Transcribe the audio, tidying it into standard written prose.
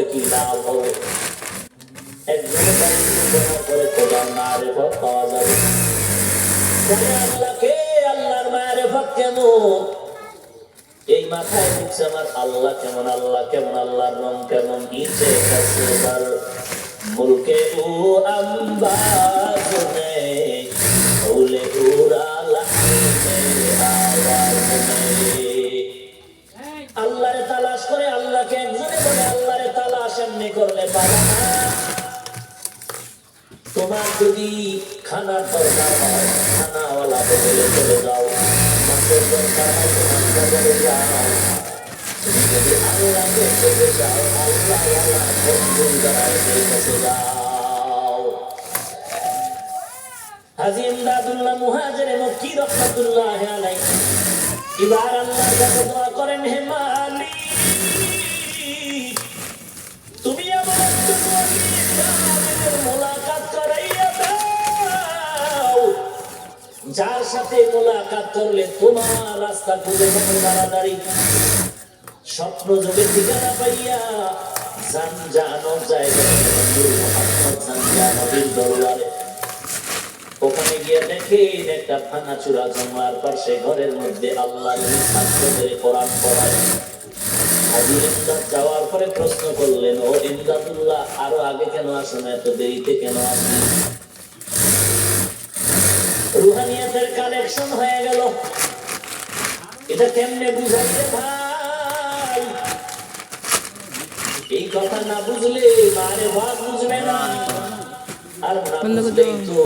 করে কি লাভ হবে? একজনের বাড়ি ব্যবহার করে খোদার মারিফত পাওয়া যাবে। আল্লাহকে, আল্লাহর মারিফত কেমন এই মাথায় ঢুকছে আমার। আল্লাহ কেমন, আল্লাহ কেমন, আল্লাহর রং কেমন। ইচ্ছে কাসুদার মুলকে ও আম্বাজ নেই, ওলে উরা লাহিনে আওয়াজ নেই। আল্লাহরে তালাশ করে, আল্লাহকে একজনে বলে আল্লাহরে তালাশ এমনি করলে পারা না। তোমার যদি খানার দরকার হয়, খানাওয়ালা বদলে চলে যাও। মাছের দরকার হয়, তোমার বাজারে যাও। তুমি যদি আল্লাহকে পেতে চাও, আল্লাহওয়ালা বন্ধুর গায়ে কাছে যাও। হাজী ইমদাদুল্লাহ মুহাজিরে মক্কি রাহমাতুল্লাহি আলাইহি এবার আল্লাহর কাছে দোয়া করেন, হে মালিক, তুমি আমার একজন মুলাকাত করাইয়া দাও, যার সাথে মুলাকাত করলে তোমার রাস্তা খুঁজে পাবো তাড়াতাড়ি। স্বপ্ন যোগে ঠিকানা পাইয়া জানজানো জায়গায় মুহাম্মদ জানজানবীর দরবারে ওখানে গিয়ে দেখেন একটা ভাঙাচুরা জমার পাশে ঘরের মধ্যে আল্লাহর ছাত্রদের কোরআন পড়ায়। হাজী ইমদাদ যাওয়ার পরে প্রশ্ন করলেন, ও ইমদাদুল্লাহ, আরো আগে কেন আসো না, এত দেরিতে কেন আসি? রুহানিয়াতের কালেকশন হয়ে গেল। এটা কেমনে বুঝাইতে ভাই? এই কথা না বুঝলে মারে ভাত বুঝবে না, আর না বুঝলেই তো